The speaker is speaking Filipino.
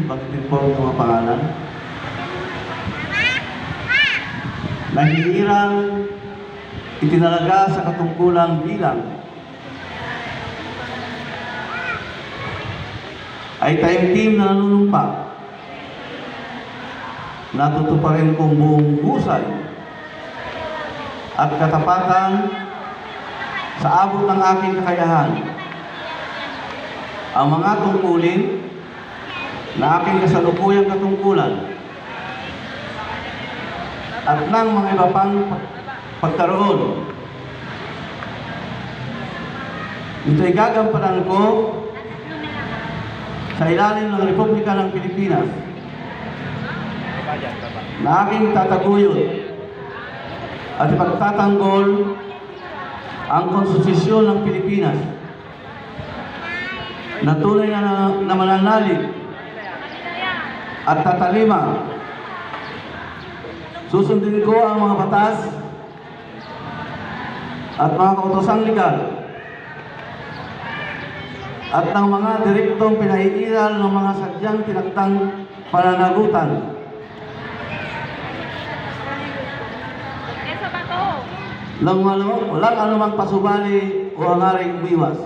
bakit po ang mga pangalan? Nahihirang itinalaga sa katungkulang bilang ay tayong team na nanunumpa. Natutuparin kong buong husay at katapatan sa abot ng aking kakayahan ang mga tungkulin na aking kasalukuyang katungkulan at ng mga iba pang pagkaroon. Ito'y gagampanan ko sa ilalim ng Republika ng Pilipinas na aking tataguyod at ipagtatanggol ang Konstitusyon ng Pilipinas na tunay na mananalig at tatalima. Susundin ko ang mga batas at mga kautosang legal at ng mga direktong pinaiiral ng mga sadyang tinakdang pananagutan. Walang anumang pasubali o hangaring umiwas.